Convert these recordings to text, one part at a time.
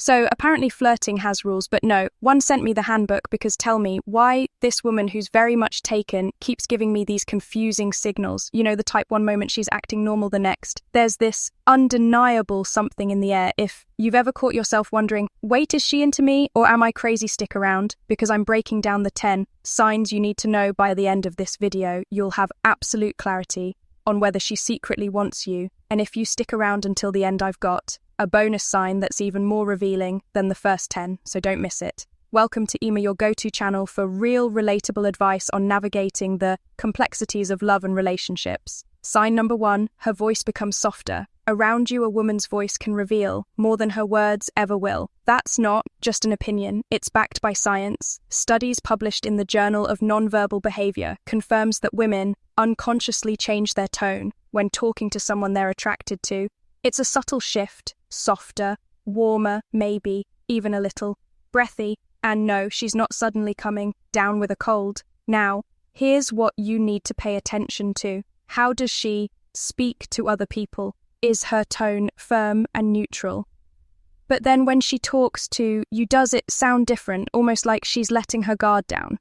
So apparently flirting has rules, but no, one sent me the handbook because tell me why this woman who's very much taken keeps giving me these confusing signals. You know, the type one moment she's acting normal the next. There's this undeniable something in the air. If you've ever caught yourself wondering, wait, is she into me or am I crazy? Stick around because I'm breaking down the 10 signs you need to know by the end of this video. You'll have absolute clarity on whether she secretly wants you. And if you stick around until the end, I've got a bonus sign that's even more revealing than the first 10, so don't miss it. Welcome to Ema, your go-to channel for real, relatable advice on navigating the complexities of love and relationships. Sign number 1, her voice becomes softer. Around you, a woman's voice can reveal more than her words ever will. That's not just an opinion, it's backed by science. Studies published in the Journal of Nonverbal Behavior confirms that women unconsciously change their tone when talking to someone they're attracted to. It's a subtle shift, softer, warmer, maybe even a little breathy, and no, she's not suddenly coming down with a cold. Now, here's what you need to pay attention to. How does she speak to other people? Is her tone firm and neutral? But then when she talks to you, does it sound different, almost like she's letting her guard down?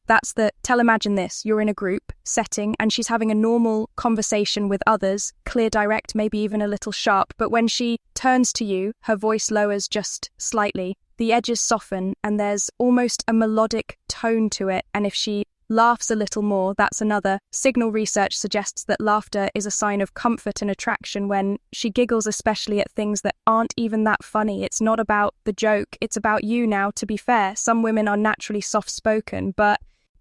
Imagine this, you're in a group setting and she's having a normal conversation with others, clear, direct, maybe even a little sharp, but when she turns to you, her voice lowers just slightly, the edges soften and there's almost a melodic tone to it, and if she laughs a little more, that's another signal. Research suggests that laughter is a sign of comfort and attraction. When she giggles, especially at things that aren't even that funny, it's not about the joke, it's about you. Now, to be fair, some women are naturally soft-spoken, but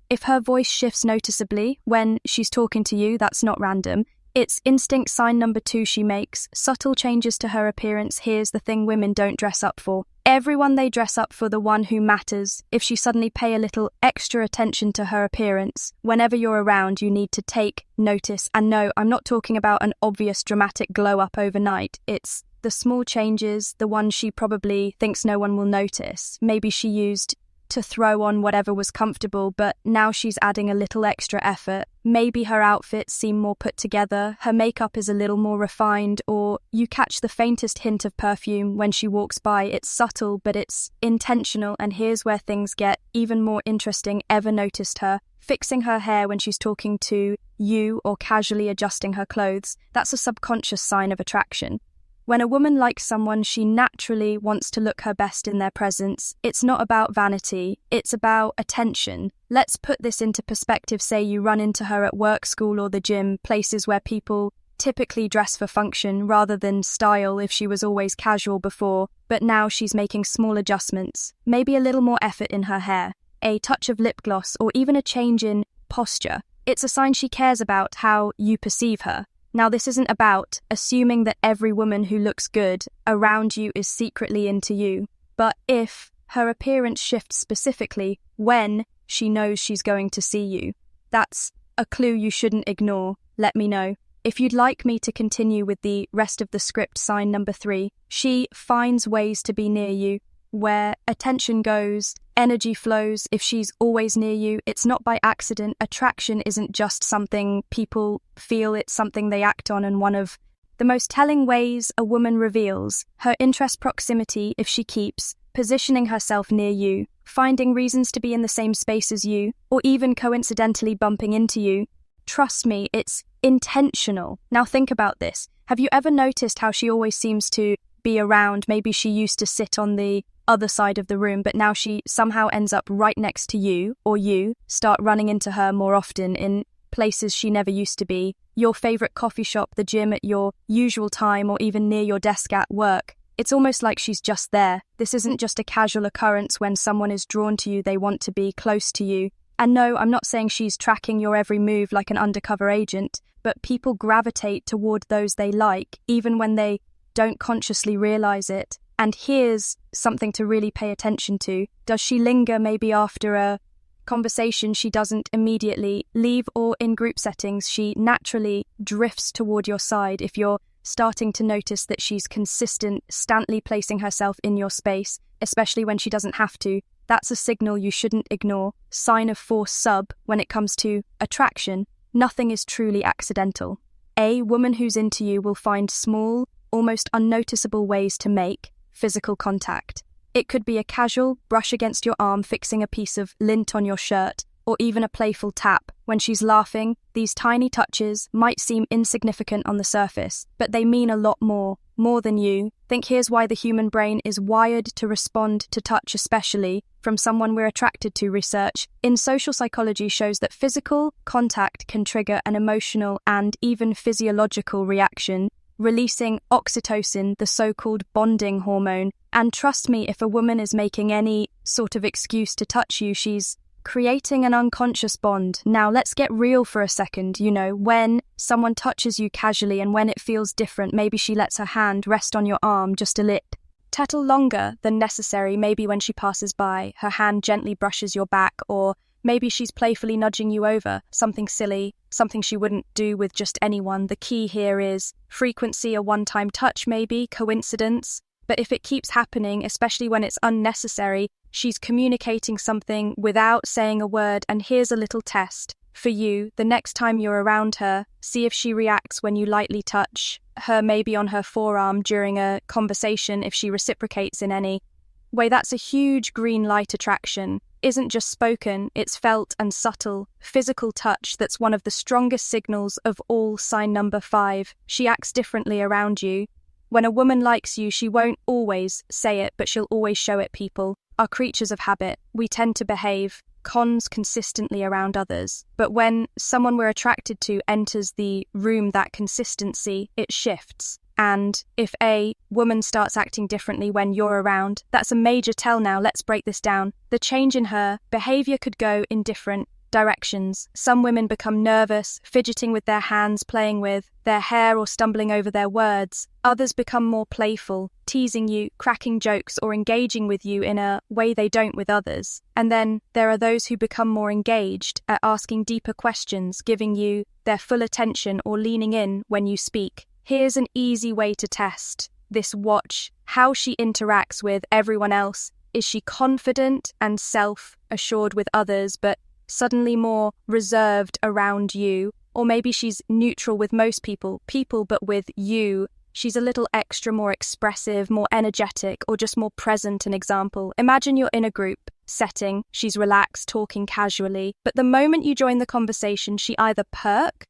if her voice shifts noticeably when she's talking to you, that's not random. It's instinct. Sign number 2 she makes subtle changes to her appearance. Here's the thing women don't dress up for. Everyone, they dress up for the one who matters. If she suddenly pay a little extra attention to her appearance, whenever you're around, you need to take notice. And no, I'm not talking about an obvious dramatic glow up overnight. It's the small changes, the ones she probably thinks no one will notice. Maybe she used to throw on whatever was comfortable, but now she's adding a little extra effort. Maybe her outfits seem more put together, her makeup is a little more refined, or you catch the faintest hint of perfume when she walks by. It's subtle, but it's intentional, and here's where things get even more interesting. Ever noticed her fixing her hair when she's talking to you or casually adjusting her clothes? That's a subconscious sign of attraction. When a woman likes someone, she naturally wants to look her best in their presence. It's not about vanity, it's about attention. Let's put this into perspective. Say you run into her at work, school, or the gym, places where people typically dress for function rather than style. If she was always casual before, but now she's making small adjustments, maybe a little more effort in her hair, a touch of lip gloss, or even a change in posture, it's a sign she cares about how you perceive her. Now, this isn't about assuming that every woman who looks good around you is secretly into you, but if her appearance shifts specifically when she knows she's going to see you, that's a clue you shouldn't ignore. Let me know. If you'd like me to continue with the rest of the script. Sign number 3, she finds ways to be near you. Where attention goes, energy flows. If she's always near you, it's not by accident. Attraction isn't just something people feel, it's something they act on, and one of the most telling ways a woman reveals her interest, proximity. If she keeps positioning herself near you, finding reasons to be in the same space as you, or even coincidentally bumping into you, trust me, it's intentional. Now think about this. Have you ever noticed how she always seems to be around? Maybe she used to sit on the other side of the room, but now she somehow ends up right next to you, or you start running into her more often in places she never used to be. Your favorite coffee shop, the gym at your usual time, or even near your desk at work. It's almost like she's just there. This isn't just a casual occurrence. When someone is drawn to you, they want to be close to you. And no, I'm not saying she's tracking your every move like an undercover agent, but people gravitate toward those they like, even when they don't consciously realize it. And here's something to really pay attention to. Does she linger maybe after a conversation? She doesn't immediately leave, or in group settings, she naturally drifts toward your side. If you're starting to notice that she's consistently placing herself in your space, especially when she doesn't have to, that's a signal you shouldn't ignore. Sign of force sub when it comes to attraction. Nothing is truly accidental. A woman who's into you will find small, almost unnoticeable ways to make physical contact. It could be a casual brush against your arm fixing a piece of lint on your shirt, or even a playful tap. When she's laughing, these tiny touches might seem insignificant on the surface, but they mean a lot more than you think. Here's why the human brain is wired to respond to touch, especially from someone we're attracted to. Research in social psychology shows that physical contact can trigger an emotional and even physiological reaction, releasing oxytocin, the so-called bonding hormone. And trust me, if a woman is making any sort of excuse to touch you, she's creating an unconscious bond. Now, let's get real for a second. When someone touches you casually and when it feels different, maybe she lets her hand rest on your arm just a little longer than necessary. Maybe when she passes by, her hand gently brushes your back, or maybe she's playfully nudging you over. Something silly, something she wouldn't do with just anyone. The key here is frequency, a one-time touch maybe, coincidence. But if it keeps happening, especially when it's unnecessary, she's communicating something without saying a word. And here's a little test for you. The next time you're around her, see if she reacts when you lightly touch her, maybe on her forearm during a conversation. If she reciprocates in any way, that's a huge green light. Attraction isn't just spoken, it's felt and subtle. Physical touch, that's one of the strongest signals of all. Sign number 5, she acts differently around you. When a woman likes you, she won't always say it, but she'll always show it. People are creatures of habit. We tend to behave consistently around others. But when someone we're attracted to enters the room, that consistency, it shifts. And if a woman starts acting differently when you're around, that's a major tell. Now, let's break this down. The change in her behavior could go in different directions. Some women become nervous, fidgeting with their hands, playing with their hair, or stumbling over their words. Others become more playful, teasing you, cracking jokes, or engaging with you in a way they don't with others. And then there are those who become more engaged at asking deeper questions, giving you their full attention, or leaning in when you speak. Here's an easy way to test this. Watch how she interacts with everyone else. Is she confident and self-assured with others, but suddenly more reserved around you? Or maybe she's neutral with most people, but with you, she's a little extra, more expressive, more energetic, or just more present. An example: imagine you're in a group setting, she's relaxed, talking casually, but the moment you join the conversation, she either perks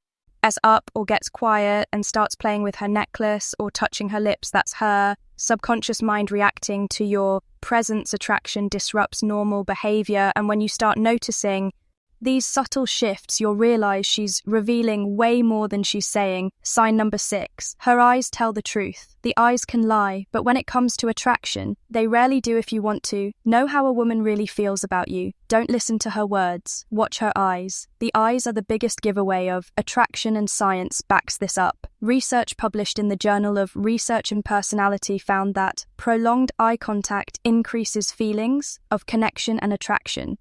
up or gets quiet and starts playing with her necklace or touching her lips. That's her subconscious mind reacting to your presence. Attraction disrupts normal behavior, and when you start noticing these subtle shifts, you'll realize she's revealing way more than she's saying. Sign number 6, her eyes tell the truth. The eyes can lie, but when it comes to attraction, they rarely do. If you want to know how a woman really feels about you, don't listen to her words, watch her eyes. The eyes are the biggest giveaway of attraction, and science backs this up. Research published in the Journal of Research and Personality found that prolonged eye contact increases feelings of connection and attraction.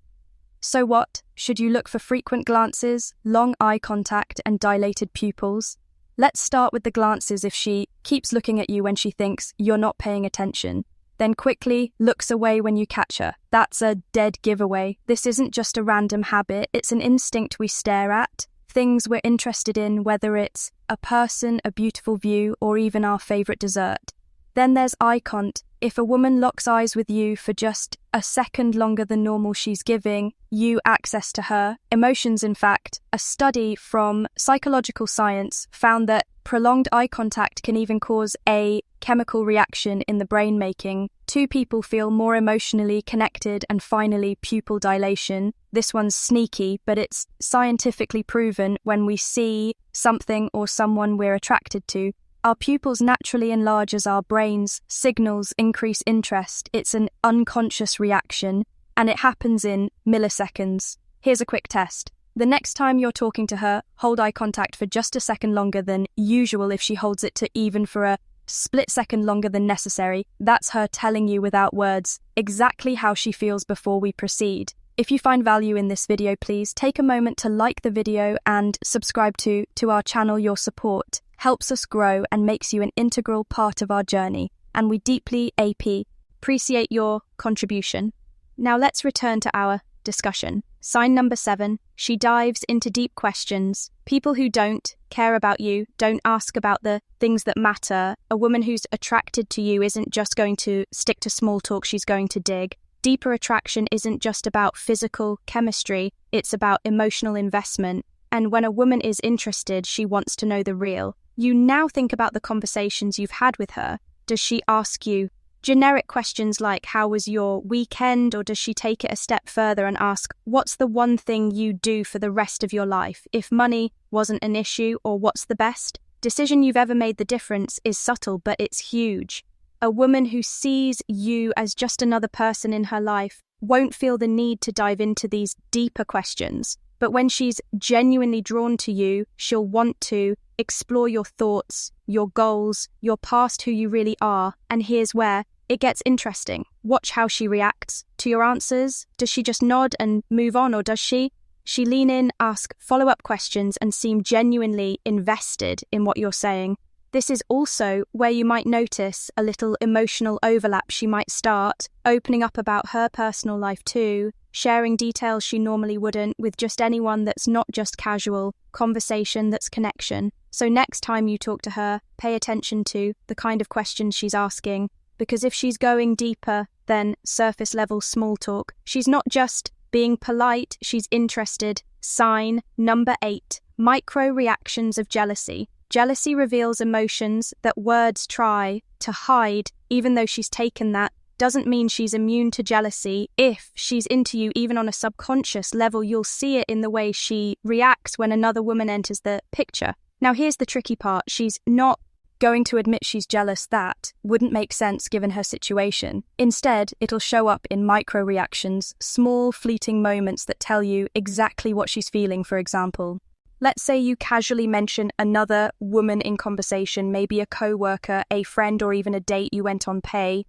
So what? Should you look for frequent glances, long eye contact, and dilated pupils? Let's start with the glances. If she keeps looking at you when she thinks you're not paying attention, then quickly looks away when you catch her, that's a dead giveaway. This isn't just a random habit, it's an instinct. We stare at things we're interested in, whether it's a person, a beautiful view, or even our favorite dessert. Then there's eye contact. If a woman locks eyes with you for just a second longer than normal, she's giving you access to her emotions. In fact, a study from psychological science found that prolonged eye contact can even cause a chemical reaction in the brain, making two people feel more emotionally connected. And finally, pupil dilation. This one's sneaky, but it's scientifically proven. When we see something or someone we're attracted to, our pupils naturally enlarge as our brain's signals increase interest. It's an unconscious reaction, and it happens in milliseconds. Here's a quick test. The next time you're talking to her, hold eye contact for just a second longer than usual. If she holds it to even for a split second longer than necessary, that's her telling you without words exactly how she feels before we proceed. If you find value in this video, please take a moment to like the video and subscribe to our channel. Your support helps us grow and makes you an integral part of our journey, and we deeply appreciate your contribution. Now let's return to our discussion. Sign number 7, she dives into deep questions. People who don't care about you, don't ask about the things that matter. A woman who's attracted to you isn't just going to stick to small talk, she's going to dig. Deeper attraction isn't just about physical chemistry, it's about emotional investment. And when a woman is interested, she wants to know the real. You now think about the conversations you've had with her. Does she ask you generic questions like, how was your weekend? Or does she take it a step further and ask, what's the one thing you do for the rest of your life? If money wasn't an issue, or what's the best decision you've ever made the difference is subtle, but it's huge. A woman who sees you as just another person in her life won't feel the need to dive into these deeper questions. But when she's genuinely drawn to you, she'll want to explore your thoughts, your goals, your past, who you really are. And here's where it gets interesting. Watch how she reacts to your answers. Does she just nod and move on, or does she lean in, ask follow-up questions, and seem genuinely invested in what you're saying? This is also where you might notice a little emotional overlap. She might start opening up about her personal life too, sharing details she normally wouldn't with just anyone. That's not just casual conversation, that's connection. So next time you talk to her, pay attention to the kind of questions she's asking, because if she's going deeper than surface level small talk, she's not just being polite, she's interested. Sign number 8, micro reactions of jealousy. Jealousy reveals emotions that words try to hide. Even though she's taken that, doesn't mean she's immune to jealousy. If she's into you, even on a subconscious level, you'll see it in the way she reacts when another woman enters the picture. Now, here's the tricky part. She's not going to admit she's jealous. That wouldn't make sense given her situation. Instead, it'll show up in micro reactions, small fleeting moments that tell you exactly what she's feeling. For example, let's say you casually mention another woman in conversation, maybe a co-worker, a friend, or even a date you went on. Pay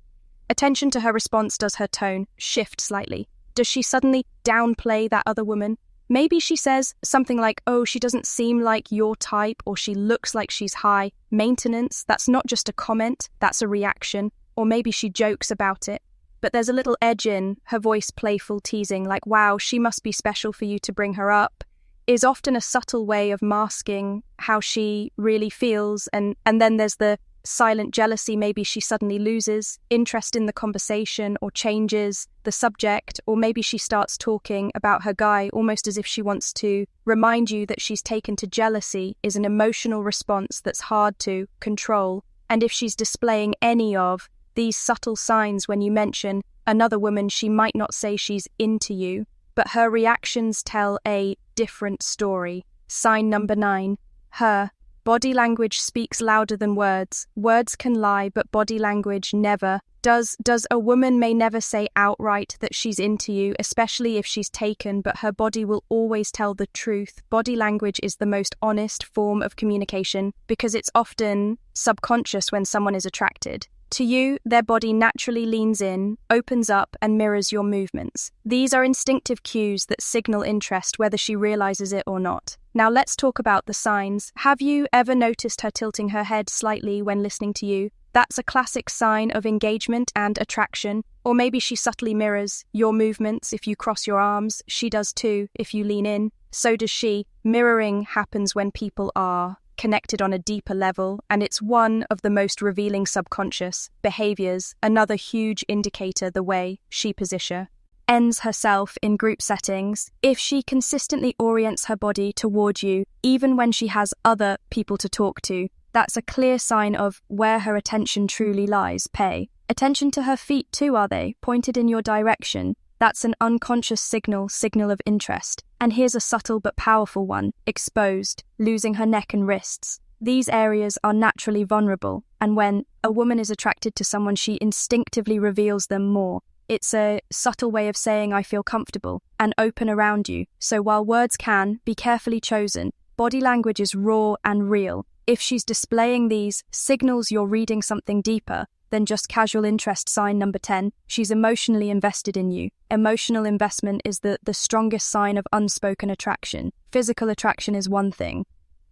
attention to her response. Does her tone shift slightly? Does she suddenly downplay that other woman? Maybe she says something like, oh, she doesn't seem like your type, or she looks like she's high maintenance. That's not just a comment, that's a reaction. Or maybe she jokes about it, but there's a little edge in her voice, playful, teasing, like, wow, she must be special for you to bring her up, is often a subtle way of masking how she really feels. And then there's the silent jealousy. Maybe she suddenly loses interest in the conversation or changes the subject, or maybe she starts talking about her guy almost as if she wants to remind you that she's taken to. Jealousy is an emotional response that's hard to control. And if she's displaying any of these subtle signs when you mention another woman, she might not say she's into you, but her reactions tell a different story. Sign number 9, her body language speaks louder than words. Words can lie, but body language never does. A woman may never say outright that she's into you, especially if she's taken, but her body will always tell the truth. Body language is the most honest form of communication because it's often subconscious. When someone is attracted to you, their body naturally leans in, opens up, and mirrors your movements. These are instinctive cues that signal interest, whether she realizes it or not. Now let's talk about the signs. Have you ever noticed her tilting her head slightly when listening to you? That's a classic sign of engagement and attraction. Or maybe she subtly mirrors your movements. If you cross your arms, she does too. If you lean in, so does she. Mirroring happens when people are connected on a deeper level, and it's one of the most revealing subconscious behaviors. Another huge indicator, the way she ends herself in group settings. If she consistently orients her body toward you, even when she has other people to talk to, that's a clear sign of where her attention truly lies. Pay attention to her feet too. Are they pointed in your direction? That's an unconscious signal of interest. And here's a subtle but powerful one: exposed, losing her neck and wrists. These areas are naturally vulnerable, and when a woman is attracted to someone, she instinctively reveals them more. It's a subtle way of saying, I feel comfortable and open around you. So while words can be carefully chosen, body language is raw and real. If she's displaying these signals, you're reading something deeper than just casual interest. Sign number 10, she's emotionally invested in you. Emotional investment is the strongest sign of unspoken attraction. Physical attraction is one thing,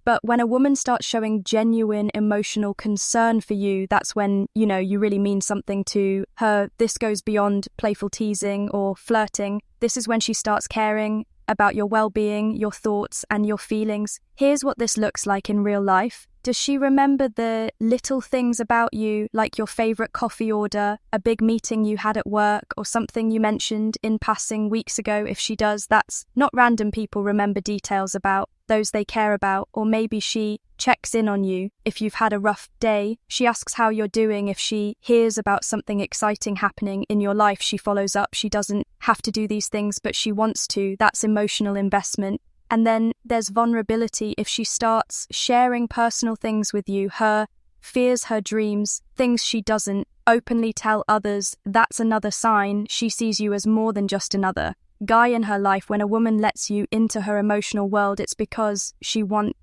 but when a woman starts showing genuine emotional concern for you, that's when, you really mean something to her. This goes beyond playful teasing or flirting. This is when she starts caring about your well-being, your thoughts, and your feelings. Here's what this looks like in real life. Does she remember the little things about you, like your favorite coffee order, a big meeting you had at work, or something you mentioned in passing weeks ago? If she does, that's not random. People remember details about those they care about. Or maybe she checks in on you if you've had a rough day. She asks how you're doing. If she hears about something exciting happening in your life, she follows up. She doesn't have to do these things, but she wants to. That's emotional investment. And then there's vulnerability. If she starts sharing personal things with you, her fears, her dreams, things she doesn't openly tell others, that's another sign she sees you as more than just another guy in her life. When a woman lets you into her emotional world, it's because she wants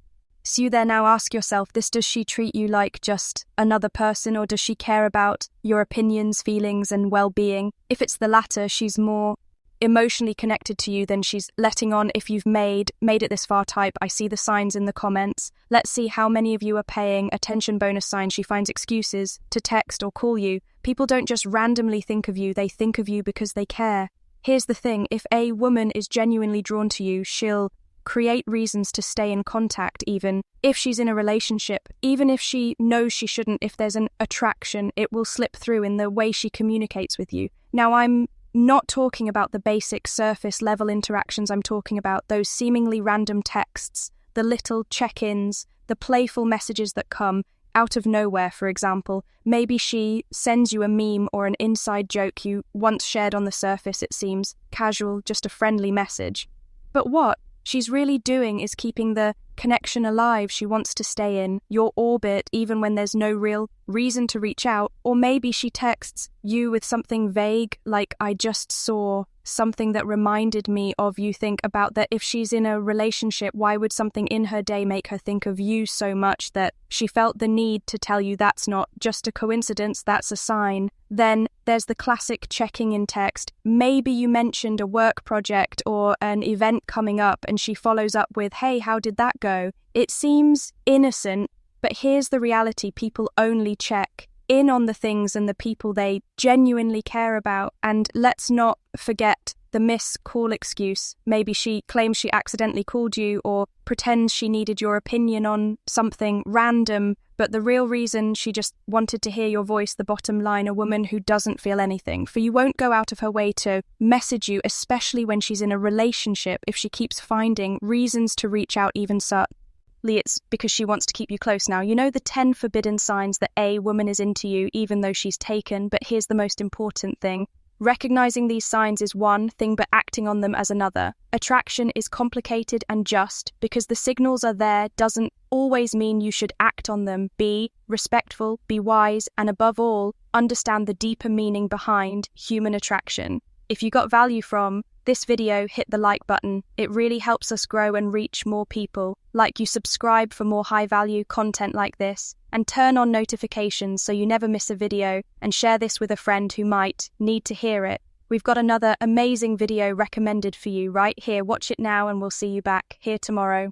you there. Now ask yourself this: does she treat you like just another person, or does she care about your opinions, feelings, and well-being? If it's the latter, she's more emotionally connected to you than she's letting on. If you've made it this far, type I see the signs in the comments. Let's see how many of you are paying attention. Bonus sign: she finds excuses to text or call you. People don't just randomly think of you, they think of you because they care. Here's the thing: if a woman is genuinely drawn to you, she'll create reasons to stay in contact, even if she's in a relationship, even if she knows she shouldn't. If there's an attraction, it will slip through in the way she communicates with you. Now, I'm not talking about the basic surface level interactions. I'm talking about those seemingly random texts, the little check-ins, the playful messages that come out of nowhere. For example, maybe she sends you a meme or an inside joke you once shared. On the surface, it seems casual, just a friendly message. But what she's really doing is keeping the connection alive. She wants to stay in your orbit even when there's no real reason to reach out. Or maybe she texts you with something vague like, I just saw something that reminded me of you. Think about that. If she's in a relationship, why would something in her day make her think of you so much that she felt the need to tell you? That's not just a coincidence, that's a sign. Then there's the classic checking in text. Maybe you mentioned a work project or an event coming up, and she follows up with, hey, how did that go? It seems innocent, but here's the reality: people only check in on the things and the people they genuinely care about. And let's not forget the miss call excuse. Maybe she claims she accidentally called you, or pretends she needed your opinion on something random, but the real reason, she just wanted to hear your voice. The bottom line: a woman who doesn't feel anything for you won't go out of her way to message you, especially when she's in a relationship. If she keeps finding reasons to reach out, even subtly, it's because she wants to keep you close. Now, you know the 10 forbidden signs that a woman is into you even though she's taken, but here's the most important thing. Recognizing these signs is one thing, but acting on them as another. Attraction is complicated, and just because the signals are there doesn't always mean you should act on them. Be respectful, be wise, and above all, understand the deeper meaning behind human attraction. If you got value from this video, hit the like button. It really helps us grow and reach more people. Like you, subscribe for more high-value content like this, and turn on notifications so you never miss a video, and share this with a friend who might need to hear it. We've got another amazing video recommended for you right here. Watch it now, and we'll see you back here tomorrow.